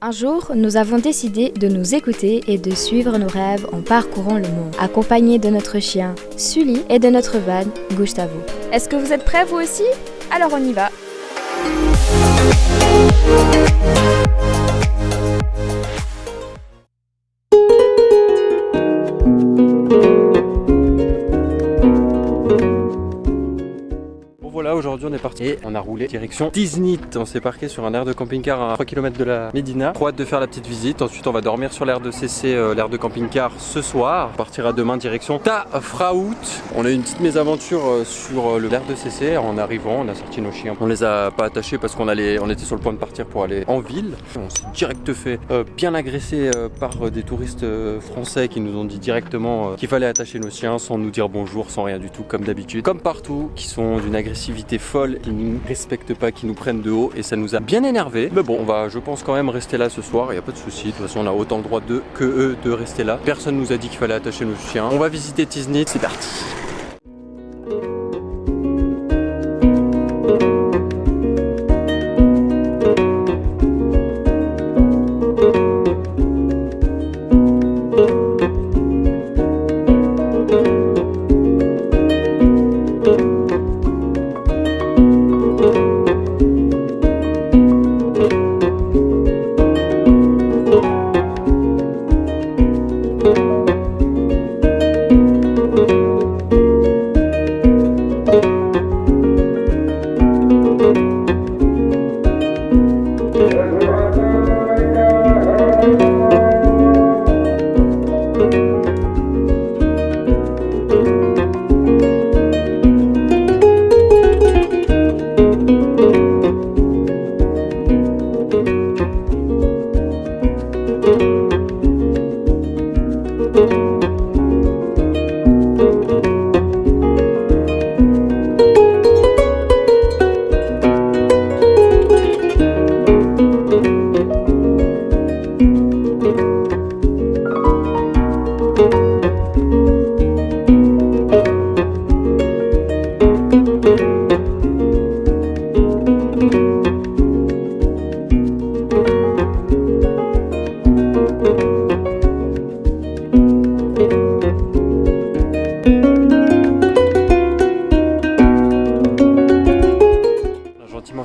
Un jour, nous avons décidé de nous écouter et de suivre nos rêves en parcourant le monde, accompagnés de notre chien, Sully, et de notre van, Gustavo. Est-ce que vous êtes prêts vous aussi? Alors on y va. Voilà, aujourd'hui on est parti et on a roulé direction Tiznit. On s'est parqué sur un aire de camping-car à 3 km de la Médina. Trop hâte de faire la petite visite. Ensuite on va dormir sur l'aire de CC, l'aire de camping-car ce soir. On partira demain direction Tafraout. On a eu une petite mésaventure sur l'aire de CC. En arrivant, on a sorti nos chiens. On les a pas attachés parce on était sur le point de partir pour aller en ville. On s'est direct fait bien agresser par des touristes français qui nous ont dit directement qu'il fallait attacher nos chiens sans nous dire bonjour, sans rien du tout, comme d'habitude. Comme partout, qui sont d'une agressivité folle, qui ne nous respectent pas, qui nous prennent de haut, et ça nous a bien énervé. Mais bon, on va, je pense, quand même rester là ce soir. Il n'y a pas de souci. De toute façon, on a autant le droit que eux de rester là. Personne nous a dit qu'il fallait attacher nos chiens. On va visiter Tiznit. C'est parti.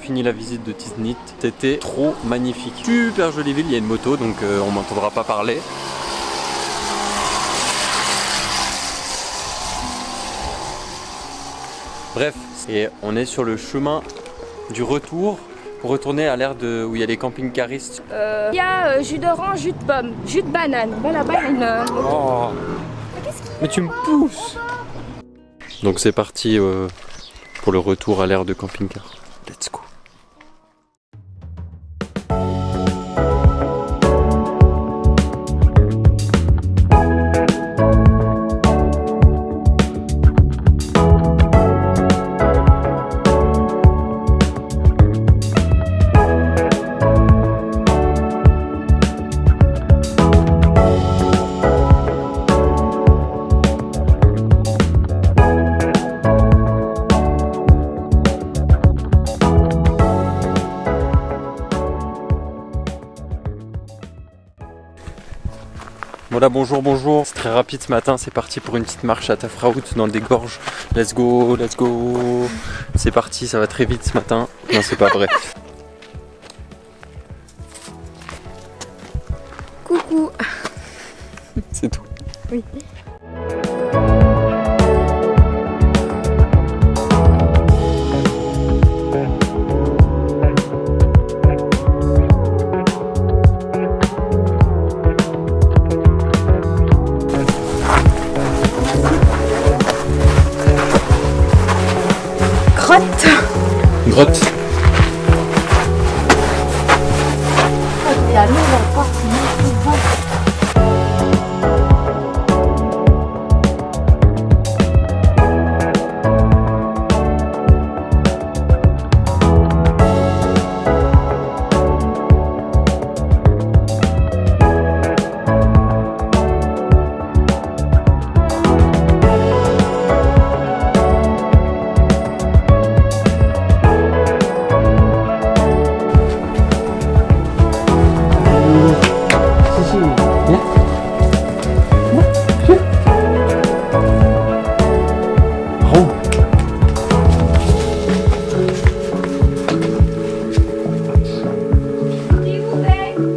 Fini la visite de Tiznit, c'était trop magnifique, super jolie ville. Il y a une moto donc on m'entendra pas parler. Bref, et on est sur le chemin du retour pour retourner à l'aire où il y a les camping-caristes. Il y a jus d'orange, jus de pomme, jus de banane. Bon là-bas il y a une... Oh. Mais tu me pousses. Donc c'est parti pour le retour à l'aire de camping-car. Let's go. Voilà, bonjour. C'est très rapide ce matin, c'est parti pour une petite marche à Tafraout dans des gorges. Let's go. C'est parti, ça va très vite ce matin. Non, c'est pas vrai. Coucou. C'est tout. Oui. Grotte.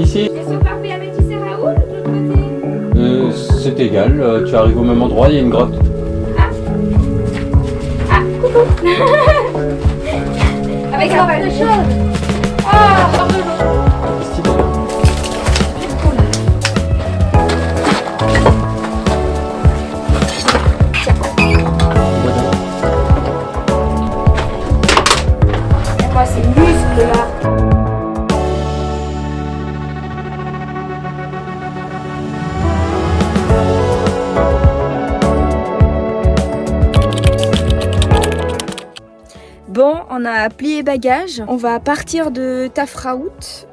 Ici. Et son papa avait dit c'est Raoul de l'autre côté? C'est égal, tu arrives au même endroit, il y a une grotte. Ah, coucou. Avec un verre de chaude. Ah, sors de l'eau. Stylé. Et moi, ces muscles là. Bon, on a plié bagages. On va partir de Tafraout,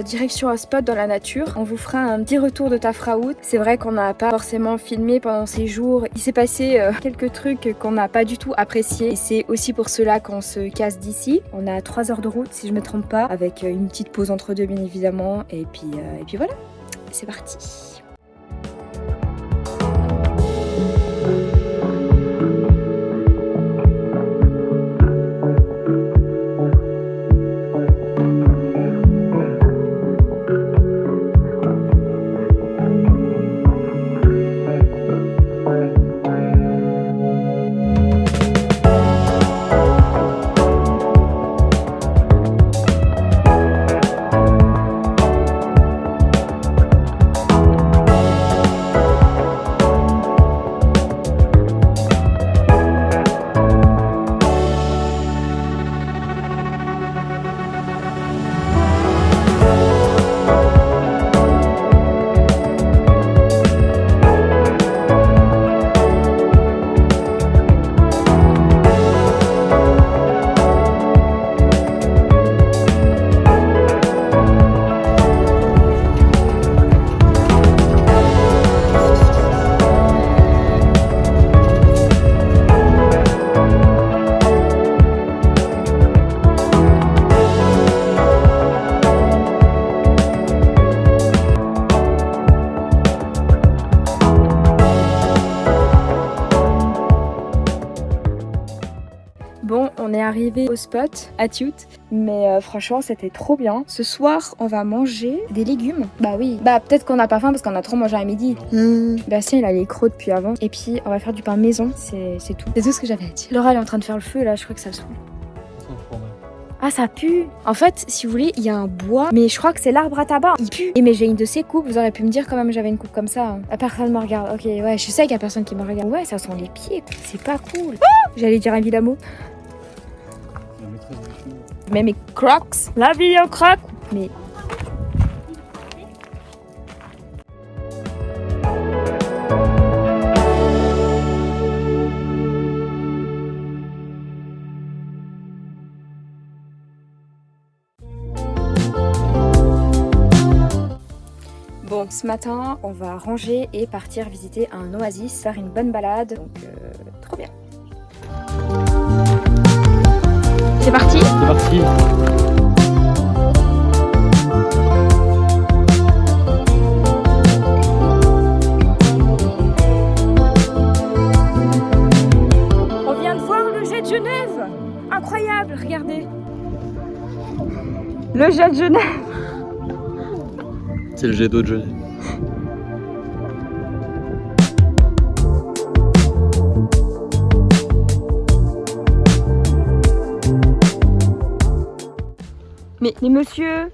direction un spot dans la nature. On vous fera un petit retour de Tafraout. C'est vrai qu'on n'a pas forcément filmé pendant ces jours. Il s'est passé quelques trucs qu'on n'a pas du tout appréciés. Et c'est aussi pour cela qu'on se casse d'ici. On a 3 heures de route, si je me trompe pas, avec une petite pause entre deux, bien évidemment. Et puis voilà, c'est parti. Bon, on est arrivé au spot à Tiout, mais franchement c'était trop bien. Ce soir, on va manger des légumes. Bah oui, bah peut-être qu'on n'a pas faim parce qu'on a trop mangé à midi. Bastien il a les crocs depuis avant. Et puis on va faire du pain maison, c'est tout. C'est tout ce que j'avais à dire. Laura elle est en train de faire le feu là, je crois que ça le saoule. Ah ça pue. En fait, si vous voulez, il y a un bois, mais je crois que c'est l'arbre à tabac. Il pue. Et mais j'ai une de ces coupes, vous auriez pu me dire quand même j'avais une coupe comme ça. Hein. Personne me regarde. Ok, ouais, je sais qu'il y a personne qui me regarde. Ouais, ça sent les pieds, quoi. C'est pas cool. J'allais dire un vilain mot. Mais mes crocs, la vie en crocs. Mais bon, ce matin, on va ranger et partir visiter un oasis, faire une bonne balade. Donc, trop bien. C'est parti ? C'est parti. On vient de voir le jet de Genève. Incroyable, regardez. Le jet de Genève. C'est le jet d'eau de Genève. Mais monsieur,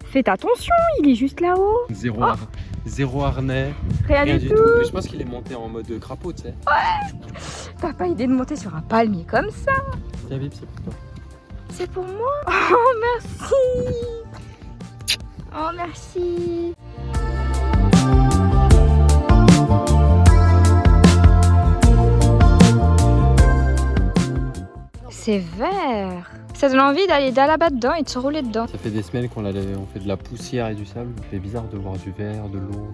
faites attention, il est juste là-haut. Zéro harnais. Rien du tout. Mais je pense qu'il est monté en mode crapaud, tu sais. T'as pas idée de monter sur un palmier comme ça? Tiens, Bip, c'est pour toi. C'est pour moi? Oh, merci. Oh, merci. C'est vert. Ça donne envie d'aller là-bas dedans et de se rouler dedans. Ça fait des semaines qu'on fait de la poussière et du sable. Ça fait bizarre de voir du verre, de l'eau.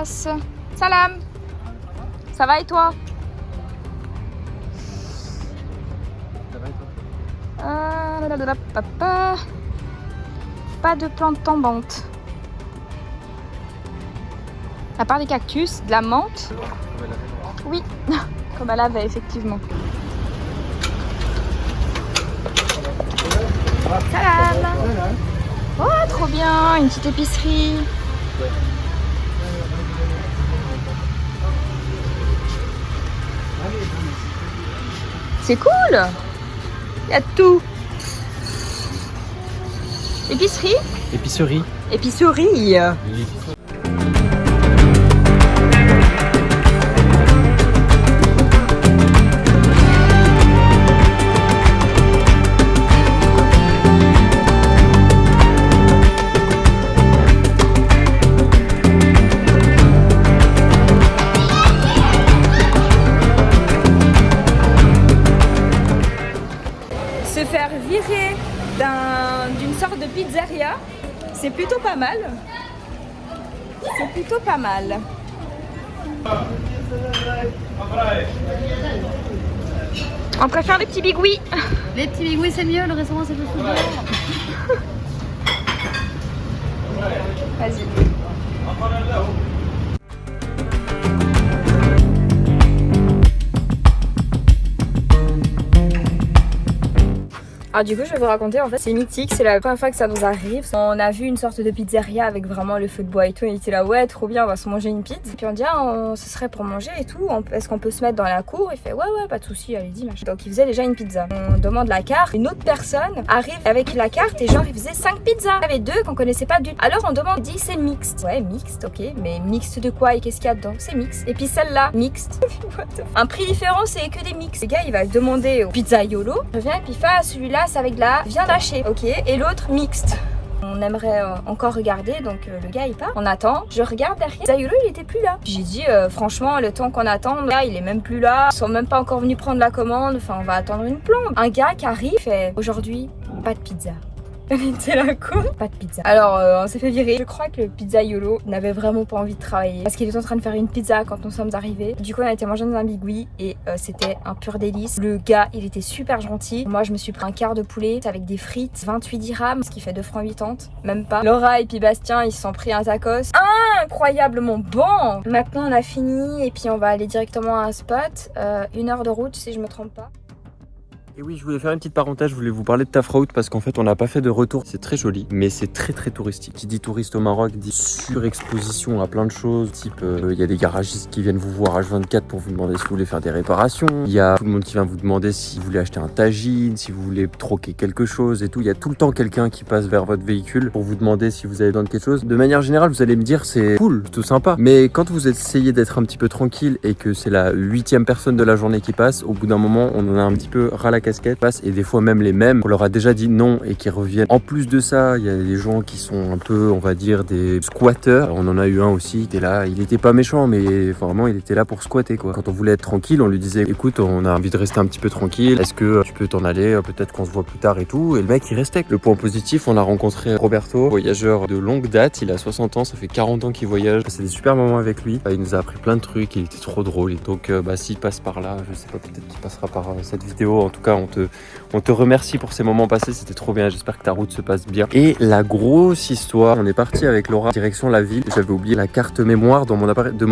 passe. Salam. Ça va et toi? Pas de plantes tombantes. À part des cactus, de la menthe. Oui, comme elle avait effectivement. Salam. Oh, trop bien, une petite épicerie. C'est cool. Il y a tout. Épicerie. Épicerie. Épicerie. Se faire virer d'une sorte de pizzeria, c'est plutôt pas mal. C'est plutôt pas mal. On préfère les petits bigouis. Les petits bigouis c'est mieux, le restaurant c'est plus football. Vas-y. Alors du coup je vais vous raconter, en fait c'est mythique, c'est la première fois que ça nous arrive. On a vu une sorte de pizzeria avec vraiment le feu de bois et tout, et il était là ouais trop bien, on va se manger une pizza. Puis on dit ah ce serait pour manger et tout, est-ce qu'on peut se mettre dans la cour? Il fait ouais pas de souci, allez-y machin. Donc il faisait déjà une pizza. On demande la carte, une autre personne arrive avec la carte et genre il faisait 5 pizzas. Il y avait 2 qu'on connaissait pas du tout. Alors on demande, on dit c'est mixte. Ouais mixte, ok, mais mixte de quoi et qu'est-ce qu'il y a dedans? C'est mixte. Et puis celle-là, mixte. Un prix différent c'est que des mix. Le gars il va demander au pizzaiolo, je viens et puis fait celui-là c'est avec de la viande hachée, ok, et l'autre mixte. On aimerait encore regarder, donc le gars il part, on attend, je regarde derrière, Pizzaiolo il était plus là. J'ai dit franchement le temps qu'on attend, là il est même plus là, ils sont même pas encore venus prendre la commande, enfin on va attendre une plombe. Un gars qui arrive fait aujourd'hui pas de pizza. Elle était là quoi? Pas de pizza. Alors on s'est fait virer. Je crois que le pizzaiolo n'avait vraiment pas envie de travailler parce qu'il était en train de faire une pizza quand nous sommes arrivés. Du coup on a été manger dans un bigouille et c'était un pur délice. Le gars il était super gentil. Moi je me suis pris un quart de poulet avec des frites, 28 dirhams, ce qui fait 2 francs 80, même pas. Laura et puis Bastien ils se sont pris un tacos incroyablement bon. Maintenant on a fini et puis on va aller directement à un spot, 1 heure de route si je me trompe pas. Et oui, je voulais faire une petite parenthèse, je voulais vous parler de Tafraout parce qu'en fait on n'a pas fait de retour. C'est très joli, mais c'est très touristique. Qui dit touriste au Maroc dit surexposition à plein de choses. Type, il y a des garagistes qui viennent vous voir H24 pour vous demander si vous voulez faire des réparations. Il y a tout le monde qui vient vous demander si vous voulez acheter un tagine, si vous voulez troquer quelque chose et tout. Il y a tout le temps quelqu'un qui passe vers votre véhicule pour vous demander si vous avez besoin de quelque chose. De manière générale, vous allez me dire c'est cool, tout sympa. Mais quand vous essayez d'être un petit peu tranquille et que c'est la 8e personne de la journée qui passe, au bout d'un moment, on en a un petit peu ras la casquette passe et des fois même les mêmes on leur a déjà dit non et qui reviennent. En plus de ça, il y a des gens qui sont un peu, on va dire, des squatteurs. On en a eu un aussi, il était là, il était pas méchant mais vraiment il était là pour squatter quoi. Quand on voulait être tranquille, on lui disait écoute, on a envie de rester un petit peu tranquille, est-ce que tu peux t'en aller, peut-être qu'on se voit plus tard et tout, et le mec il restait. Le point positif, on a rencontré Roberto, voyageur de longue date, il a 60 ans, ça fait 40 ans qu'il voyage, c'est des super moments avec lui, il nous a appris plein de trucs, il était trop drôle, et donc s'il passe par là, je sais pas, peut-être qu'il passera par cette vidéo. En tout cas on te remercie pour ces moments passés, c'était trop bien, j'espère que ta route se passe bien. Et la grosse histoire, on est parti avec Laura direction la ville, j'avais oublié la carte mémoire dans mon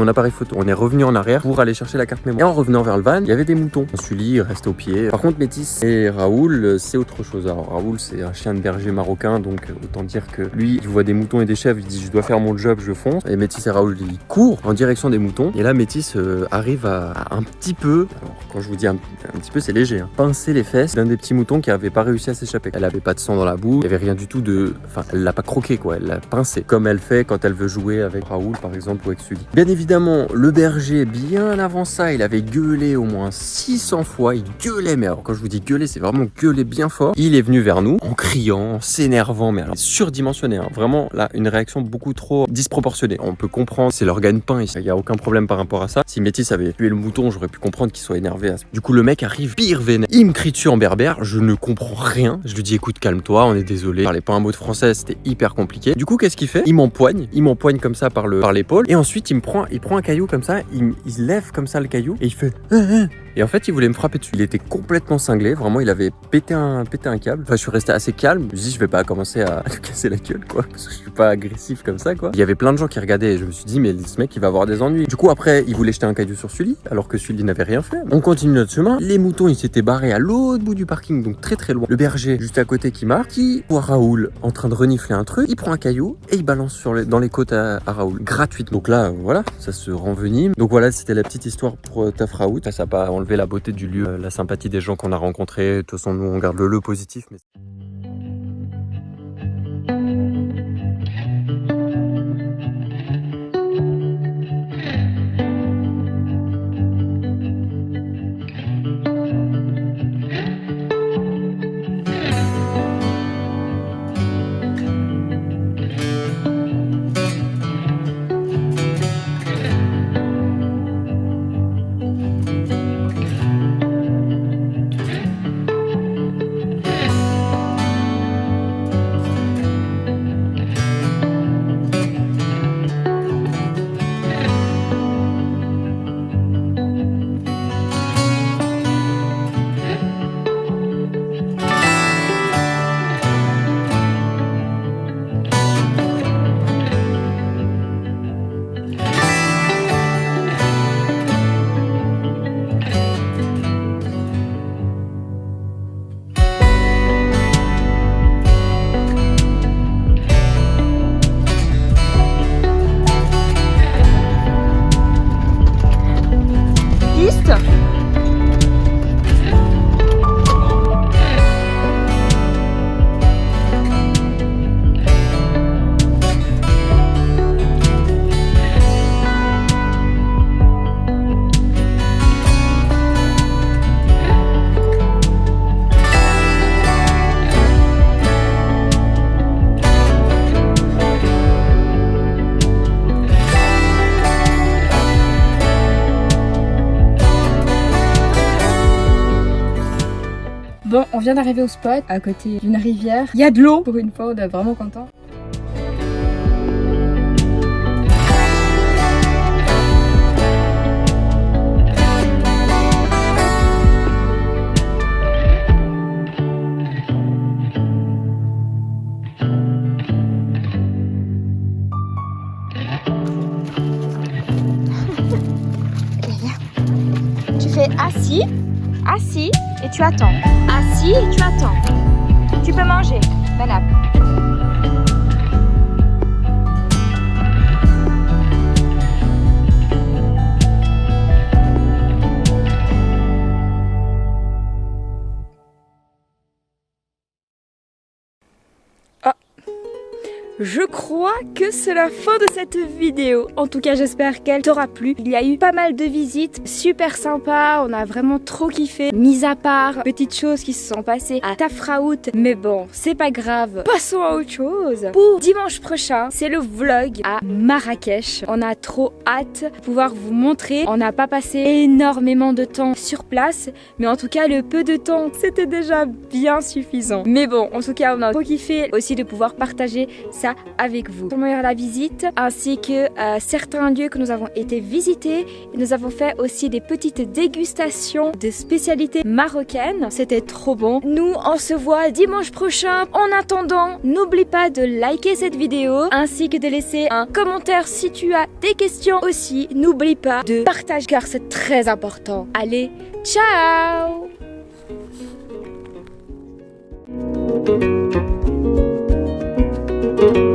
appareil photo. On est revenu en arrière pour aller chercher la carte mémoire. Et en revenant vers le van, il y avait des moutons. Sully restait au pied. Par contre Métis et Raoul, c'est autre chose. Alors Raoul c'est un chien de berger marocain, donc autant dire que lui, il voit des moutons et des chèvres, il dit je dois faire mon job, je fonce. Et Métis et Raoul, ils courent en direction des moutons. Et là Métis arrive à un petit peu, alors quand je vous dis un petit peu c'est léger, hein, pincer les fesses d'un des petits moutons qui avait pas réussi à s'échapper. Elle avait pas de sang dans la boue, il y avait rien du tout de... Enfin, elle l'a pas croqué quoi, elle l'a pincé. Comme elle fait quand elle veut jouer avec Raoul par exemple ou avec Sully. Bien évidemment, le berger, bien avant ça, il avait gueulé au moins 600 fois. Il gueulait, mais alors quand je vous dis gueuler, c'est vraiment gueuler bien fort. Il est venu vers nous en criant, en s'énervant, mais alors surdimensionné. Hein. Vraiment là, une réaction beaucoup trop disproportionnée. On peut comprendre, c'est leur gagne-pain ici. Il n'y a aucun problème par rapport à ça. Si Métis avait tué le mouton, j'aurais pu comprendre qu'il soit énervé. Du coup, le mec arrive pire vénère. Il me crie dessus en berbère, je ne comprends rien. Je lui dis écoute calme-toi, on est désolé, je parlais pas un mot de français, c'était hyper compliqué. Du coup qu'est-ce qu'il fait? Il m'empoigne comme ça par l'épaule et ensuite il prend un caillou comme ça, il lève comme ça le caillou et il fait et en fait il voulait me frapper dessus. Il était complètement cinglé, vraiment il avait pété un câble. Enfin je suis resté assez calme, je me suis dit je vais pas commencer à lui casser la gueule quoi, parce que je suis pas agressif comme ça quoi. Il y avait plein de gens qui regardaient et je me suis dit mais ce mec il va avoir des ennuis. Du coup après il voulait jeter un caillou sur Sully alors que Sully n'avait rien fait. On continue notre chemin, les moutons ils s'étaient barrés à l'autre bout du parking, donc très très loin. Le berger juste à côté qui marque, qui voit Raoul en train de renifler un truc, il prend un caillou et il balance dans les côtes à Raoul gratuitement. Donc là voilà, ça se renvenime. Donc voilà, c'était la petite histoire pour Taf Raoul. Ça n'a pas enlevé la beauté du lieu, la sympathie des gens qu'on a rencontrés. De toute façon nous on garde le positif mais... Bon, on vient d'arriver au spot, à côté d'une rivière. Il y a de l'eau, pour une fois, on est vraiment content. Tu fais assis, assis et tu attends. Assis et tu attends. Tu peux manger. Voilà. Je crois que c'est la fin de cette vidéo. En tout cas, j'espère qu'elle t'aura plu. Il y a eu pas mal de visites, super sympa. On a vraiment trop kiffé. Mis à part petites choses qui se sont passées à Taf Raoul. Mais bon, c'est pas grave. Passons à autre chose. Pour dimanche prochain, c'est le vlog à Marrakech. On a trop hâte de pouvoir vous montrer. On n'a pas passé énormément de temps sur place, mais en tout cas, le peu de temps, c'était déjà bien suffisant. Mais bon, en tout cas, on a trop kiffé aussi de pouvoir partager ça avec vous. Comment il y aura la visite ainsi que certains lieux que nous avons été visités. Et nous avons fait aussi des petites dégustations de spécialités marocaines. C'était trop bon. Nous, on se voit dimanche prochain. En attendant, n'oublie pas de liker cette vidéo ainsi que de laisser un commentaire si tu as des questions aussi. N'oublie pas de partager car c'est très important. Allez, ciao! Thank you.